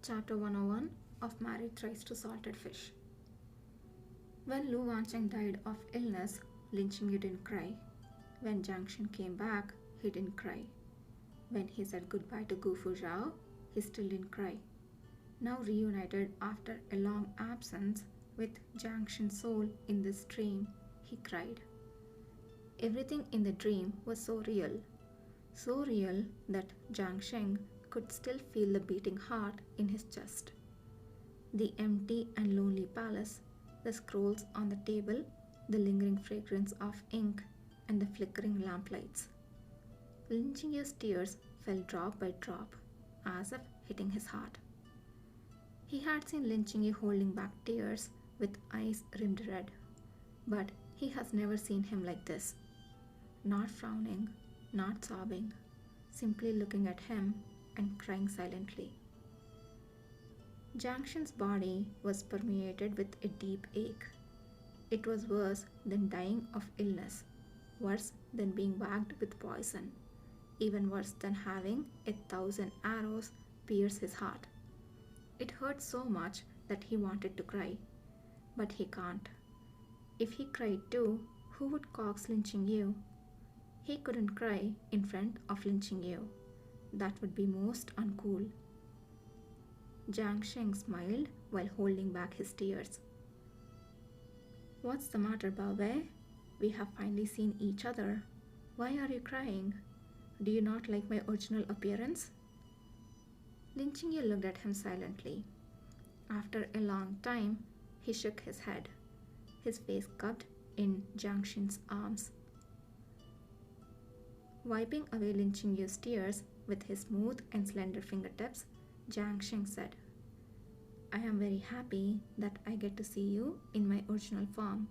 Chapter 101 of Married Thrice to Salted Fish. When Lu Wancheng died of illness, Lin Qingyu didn't cry. When Jiang Shen came back, he didn't cry. When he said goodbye to Gu Fuzhao, he still didn't cry. Now reunited after a long absence with Jiang Shen's soul in this dream, he cried. Everything in the dream was so real that Jiang Shen could still feel the beating heart in his chest. The empty and lonely palace, the scrolls on the table, the lingering fragrance of ink, and the flickering lamplights. Lin Qingyu's tears fell drop by drop, as if hitting his heart. He had seen Lin Qingyu holding back tears with eyes rimmed red, but he has never seen him like this. Not frowning, not sobbing, simply looking at him and crying silently. Jiang Shen's body was permeated with a deep ache. It was worse than dying of illness, worse than being whacked with poison, even worse than having 1,000 arrows pierce his heart. It hurt so much that he wanted to cry, but he can't. If he cried too, who would coax Lin Qingyu? He couldn't cry in front of Lin Qingyu. That would be most uncool. Jiang Shen smiled while holding back his tears. What's the matter, Baobei? We have finally seen each other. Why are you crying? Do you not like my original appearance? Lin Qingyu looked at him silently. After a long time, he shook his head, his face cupped in Jiang Shen's arms. Wiping away Lin Qingyu's tears with his smooth and slender fingertips, Jiang Shen said, I am very happy that I get to see you in my original form.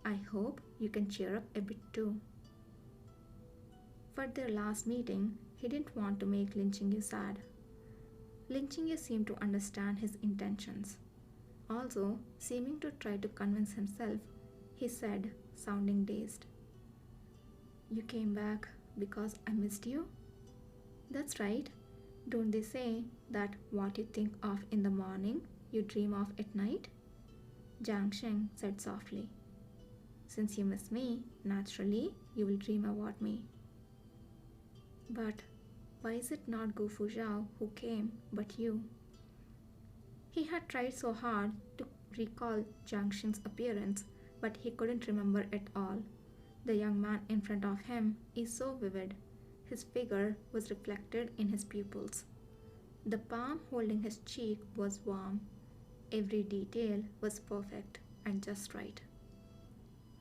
I hope you can cheer up a bit too. For their last meeting, he didn't want to make Lin Qingyu sad. Lin Qingyu seemed to understand his intentions. Also, seeming to try to convince himself, he said, sounding dazed, You came back because I missed you? That's right. Don't they say that what you think of in the morning, you dream of at night? Jiang Shen said softly. Since you miss me, naturally, you will dream about me. But why is it not Gu Fuzhao who came, but you? He had tried so hard to recall Jiang Shen's appearance, but he couldn't remember at all. The young man in front of him is so vivid. His figure was reflected in his pupils. The palm holding his cheek was warm. Every detail was perfect and just right.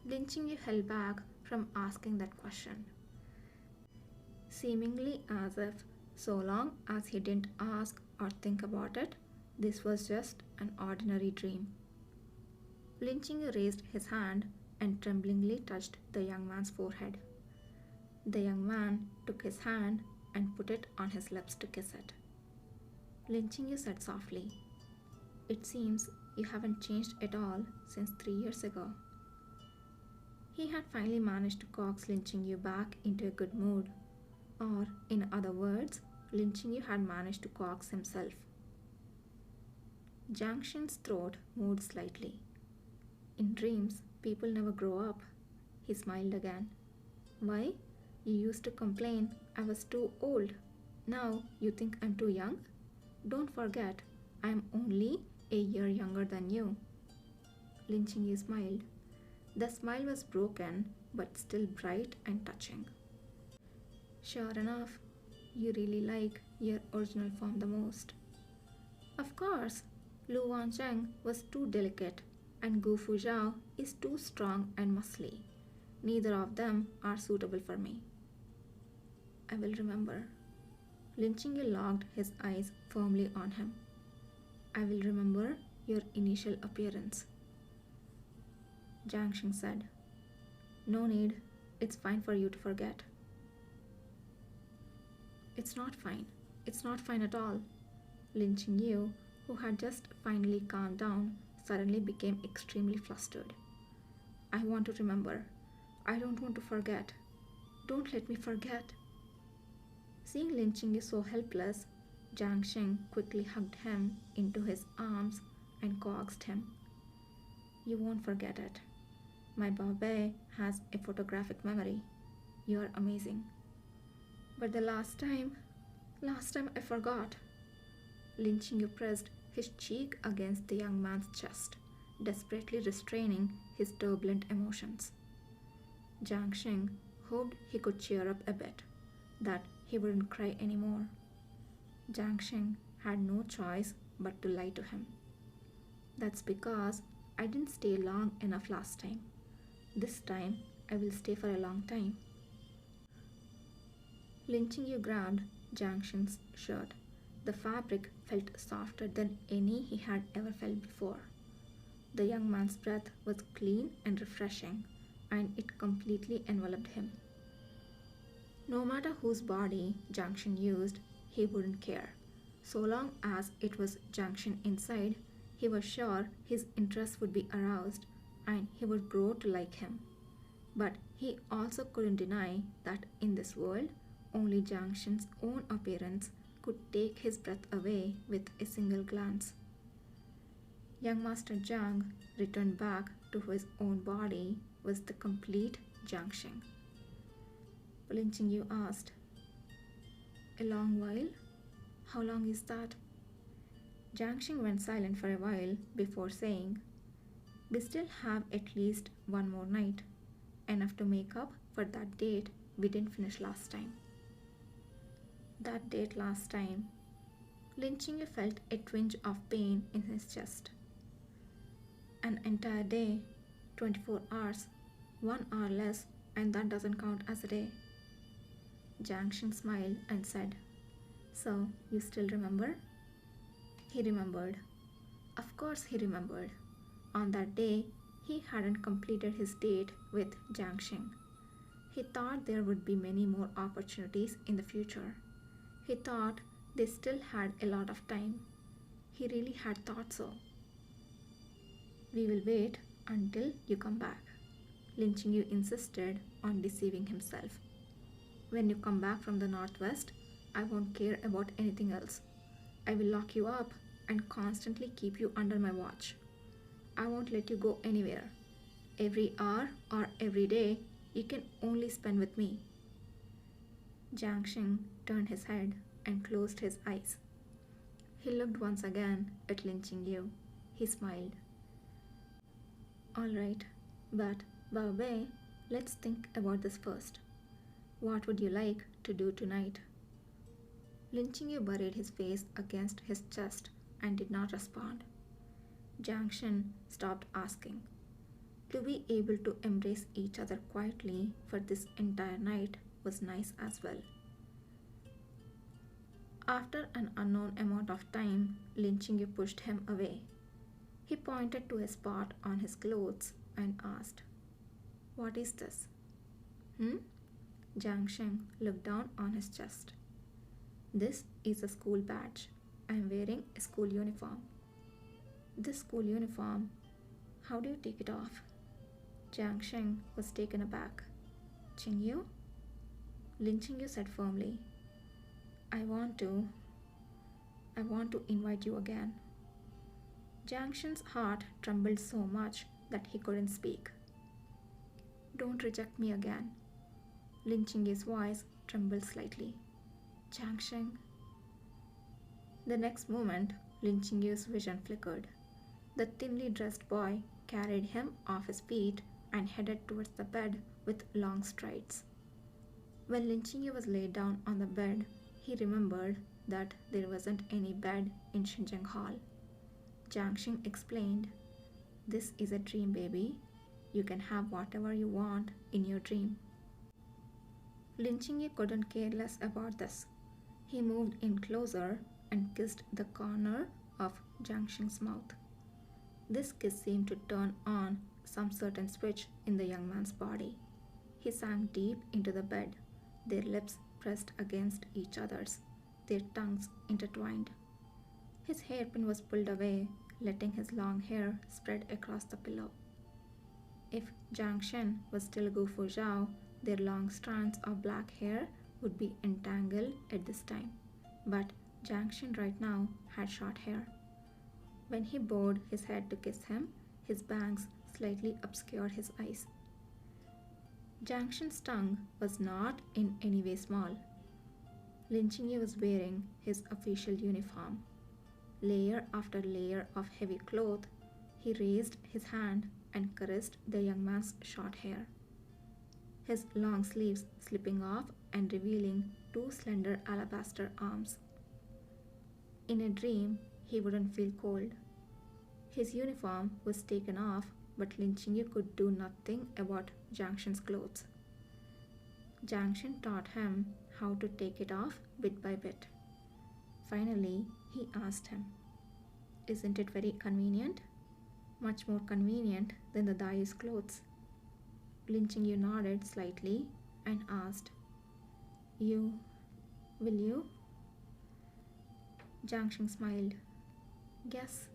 Lin Qingyu held back from asking that question, seemingly as if so long as he didn't ask or think about it, this was just an ordinary dream. Lin Qingyu raised his hand and tremblingly touched the young man's forehead. The young man took his hand and put it on his lips to kiss it. Lin Qingyu said softly, It seems you haven't changed at all since 3 years ago. He had finally managed to coax Lin Qingyu back into a good mood, or in other words, Lin Qingyu had managed to coax himself. Jiang Shen's throat moved slightly. In dreams, people never grow up. He smiled again. Why? You used to complain I was too old. Now you think I'm too young? Don't forget, I'm only a year younger than you. Lin Qingyu smiled. The smile was broken, but still bright and touching. Sure enough, you really like your original form the most. Of course, Lu Wancheng was too delicate, and Gu Fuzhao is too strong and muscly. Neither of them are suitable for me. I will remember. Lin Qingyu locked his eyes firmly on him. I will remember your initial appearance. Jiang Shen said, No need. It's fine for you to forget. It's not fine. It's not fine at all. Lin Qingyu, who had just finally calmed down, suddenly became extremely flustered. I want to remember. I don't want to forget. Don't let me forget. Seeing Lin Qingyu so helpless, Jiang Xing quickly hugged him into his arms and coaxed him. You won't forget it. My Baobei has a photographic memory. You are amazing. But the last time I forgot. Lin Qingyu pressed his cheek against the young man's chest, desperately restraining his turbulent emotions. Jiang Xing hoped he could cheer up a bit, that he wouldn't cry anymore. Jiang Xing had no choice but to lie to him. That's because I didn't stay long enough last time. This time I will stay for a long time. Lin Qingyu grabbed Jiang Xing's shirt. The fabric felt softer than any he had ever felt before. The young man's breath was clean and refreshing, and it completely enveloped him. No matter whose body Jiang Xing used, he wouldn't care. So long as it was Jiang Xing inside, he was sure his interest would be aroused and he would grow to like him. But he also couldn't deny that in this world, only Jiang Xing's own appearance could take his breath away with a single glance. Young Master Jiang returned back to his own body was the complete Jiang Xing. Lin Qingyu asked, A long while? How long is that? Jiang Xing went silent for a while before saying, We still have at least one more night, enough to make up for that date we didn't finish last time. That date last time, Lin Qingyu felt a twinge of pain in his chest. An entire day, 24 hours, 1 hour less, and that doesn't count as a day. Jiang Xing smiled and said, So, you still remember? He remembered. Of course he remembered. On that day, he hadn't completed his date with Jiang Xing. He thought there would be many more opportunities in the future. He thought they still had a lot of time. He really had thought so. We will wait until you come back. Lin Qingyu insisted on deceiving himself. When you come back from the northwest, I won't care about anything else. I will lock you up and constantly keep you under my watch. I won't let you go anywhere. Every hour or every day, you can only spend with me. Jiang Xing turned his head and closed his eyes. He looked once again at Lin Qingyu. He smiled. All right, but Baobei, let's think about this first. What would you like to do tonight? Lin Qingyu buried his face against his chest and did not respond. Jiang Xing stopped asking. To be able to embrace each other quietly for this entire night was nice as well. After an unknown amount of time, Lin Qingyu pushed him away. He pointed to a spot on his clothes and asked, What is this? Jiang Xing looked down on his chest. This is a school badge. I am wearing a school uniform. This school uniform, how do you take it off? Jiang Xing was taken aback. Qingyu? Lin Qingyu said firmly, I want to invite you again. Jiang Xing's heart trembled so much that he couldn't speak. Don't reject me again. Lin Qingyu's voice trembled slightly. Jiang Xing. The next moment, Lin Qingyu's vision flickered. The thinly dressed boy carried him off his feet and headed towards the bed with long strides. When Lin Qingyu was laid down on the bed, he remembered that there wasn't any bed in Xinjiang Hall. Jiang Xing explained, This is a dream, baby. You can have whatever you want in your dream. Lin Qingyu couldn't care less about this. He moved in closer and kissed the corner of Jiang Xing's mouth. This kiss seemed to turn on some certain switch in the young man's body. He sank deep into the bed, their lips pressed against each other's, their tongues intertwined. His hairpin was pulled away, letting his long hair spread across the pillow. If Jiang Xing was still Gu Fu Zhao, their long strands of black hair would be entangled at this time. But Jiangxin right now had short hair. When he bowed his head to kiss him, his bangs slightly obscured his eyes. Jiangxin's tongue was not in any way small. Lin Qingyu was wearing his official uniform. Layer after layer of heavy cloth, he raised his hand and caressed the young man's short hair, his long sleeves slipping off and revealing two slender alabaster arms. In a dream, he wouldn't feel cold. His uniform was taken off, but Lin Qingyu could do nothing about Jiangxin's clothes. Jiangxin taught him how to take it off bit by bit. Finally, he asked him, "Isn't it very convenient?" "Much more convenient than the Dai's clothes." Lin Qingyu nodded slightly and asked, "You, will you?" Jiangxin smiled. "Yes."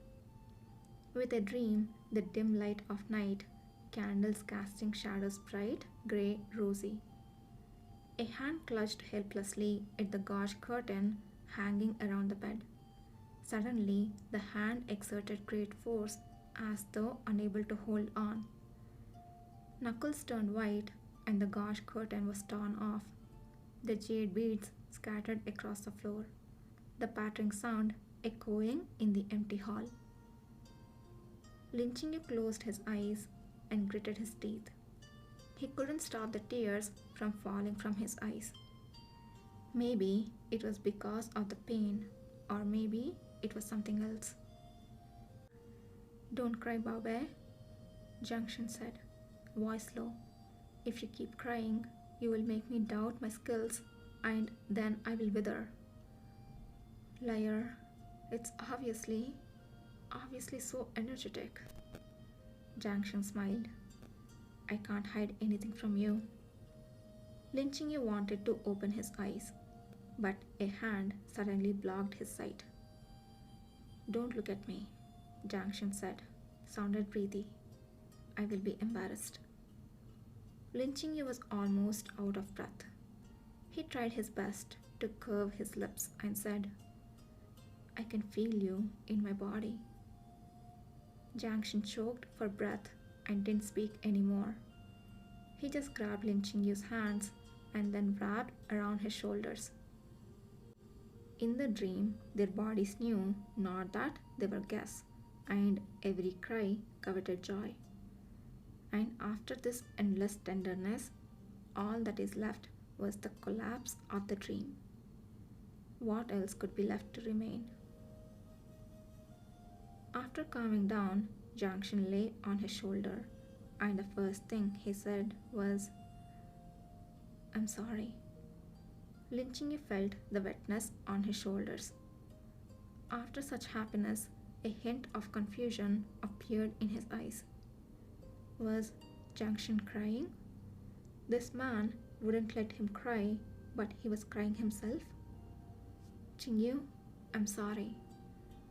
With a dream, the dim light of night, candles casting shadows bright, grey, rosy. A hand clutched helplessly at the gauze curtain hanging around the bed. Suddenly, the hand exerted great force as though unable to hold on. Knuckles turned white and the gauze curtain was torn off. The jade beads scattered across the floor, the pattering sound echoing in the empty hall. Lin Qingyu closed his eyes and gritted his teeth. He couldn't stop the tears from falling from his eyes. Maybe it was because of the pain, or maybe it was something else. "Don't cry, Baobei," Jiangxin said, voice low. "If you keep crying, you will make me doubt my skills, and then I will wither." "Liar, it's obviously so energetic." Jiangxin smiled. "I can't hide anything from you." Lin Qingyu wanted to open his eyes, but a hand suddenly blocked his sight. "Don't look at me," Jiangxin said, sounded breathy. "I will be embarrassed." Lin Qingyu was almost out of breath. He tried his best to curve his lips and said, "I can feel you in my body." Jiangxin choked for breath and didn't speak anymore. He just grabbed Lin Qingyu's hands and then wrapped around his shoulders. In the dream, their bodies knew not that they were guests, and every cry coveted joy. And after this endless tenderness, all that is left was the collapse of the dream. What else could be left to remain? After calming down, Jiangxin lay on his shoulder, and the first thing he said was, "I'm sorry." Lin Qingyu felt the wetness on his shoulders. After such happiness, a hint of confusion appeared in his eyes. Was Jiangxin crying? This man wouldn't let him cry, but he was crying himself. "Qingyu, I'm sorry."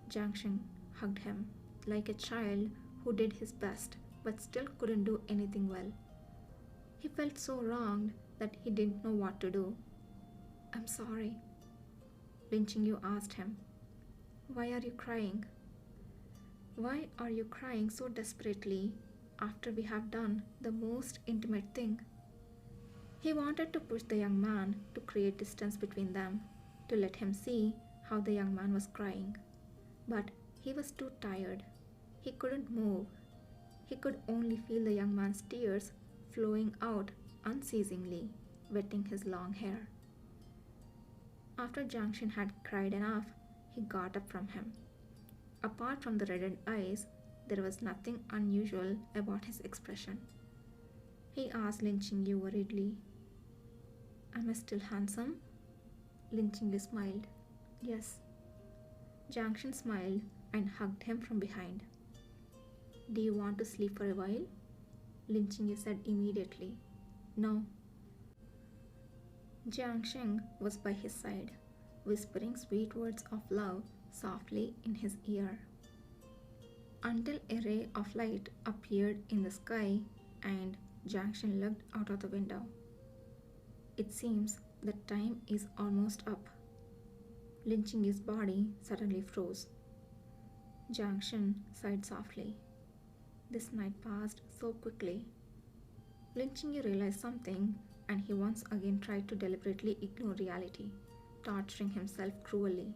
Jiangxin hugged him like a child who did his best but still couldn't do anything well. He felt so wronged that he didn't know what to do. "I'm sorry." Lin Qingyu asked him, "Why are you crying? Why are you crying so desperately after we have done the most intimate thing?" He wanted to push the young man to create distance between them, to let him see how the young man was crying. But he was too tired. He couldn't move. He could only feel the young man's tears flowing out unceasingly, wetting his long hair. After Jiangxin had cried enough, he got up from him. Apart from the reddened eyes, there was nothing unusual about his expression. He asked Lin Qingyu worriedly, "Am I still handsome?" Lin Qingyu smiled. "Yes." Jiangxin smiled and hugged him from behind. "Do you want to sleep for a while?" Lin Qingyu said immediately. "No." Jiangxin was by his side, whispering sweet words of love softly in his ear. Until a ray of light appeared in the sky and Jiangxin looked out of the window. "It seems the time is almost up." Lin Qingyi's body suddenly froze. Jiang Shen sighed softly. This night passed so quickly. Lin Qingyi realized something, and he once again tried to deliberately ignore reality, torturing himself cruelly.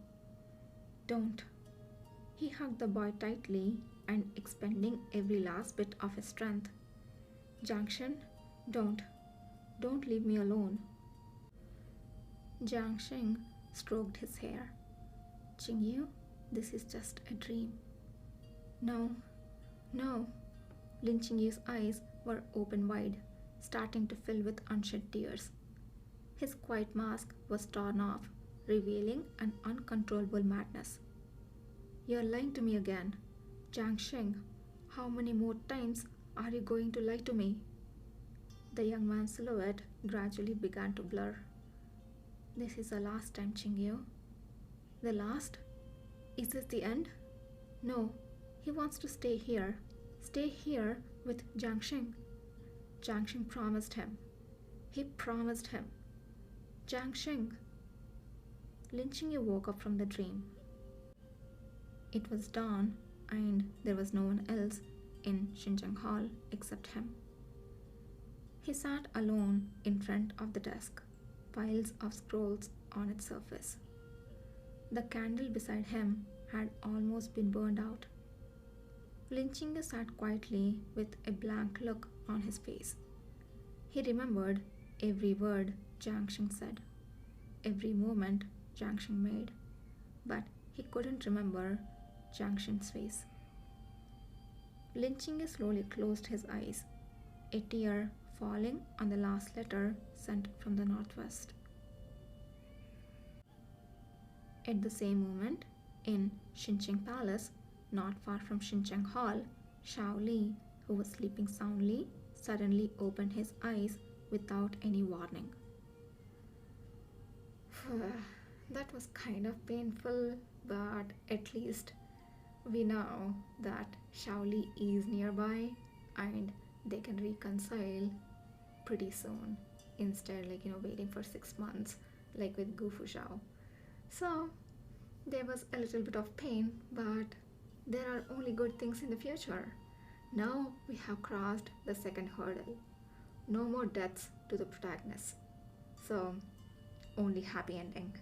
Don't. He hugged the boy tightly and expending every last bit of his strength. Jiang Shen, don't. Don't leave me alone. Jiang Sheng stroked his hair. Qingyu, this is just a dream. No, no. Lin Qingyu's eyes were open wide, starting to fill with unshed tears. His quiet mask was torn off, revealing an uncontrollable madness. You're lying to me again. Jiang Sheng, how many more times are you going to lie to me? The young man's silhouette gradually began to blur. This is the last time, Qingyu. The last? Is this the end? No, he wants to stay here. Stay here with Jiang Sheng. Jiang Sheng promised him. He promised him. Jiang Sheng. Lin Qingyu woke up from the dream. It was dawn, and there was no one else in Xinjiang Hall except him. He sat alone in front of the desk, piles of scrolls on its surface. The candle beside him had almost been burned out. Lin Qingyu sat quietly with a blank look on his face. He remembered every word Jiang Sheng said, every movement Jiang Sheng made, but he couldn't remember Jiang Sheng's face. Lin Qingyu slowly closed his eyes, a tear falling on the last letter sent from the northwest. At the same moment, in Xinqiang Palace, not far from Xinjiang Hall, Shao Li, who was sleeping soundly, suddenly opened his eyes without any warning. That was kind of painful, but at least we know that Shao Li is nearby and they can reconcile pretty soon instead waiting for 6 months like with Gu Fushao. So there was a little bit of pain, but there are only good things in the future. Now we have crossed the second hurdle. No more deaths to the protagonists. So only happy ending.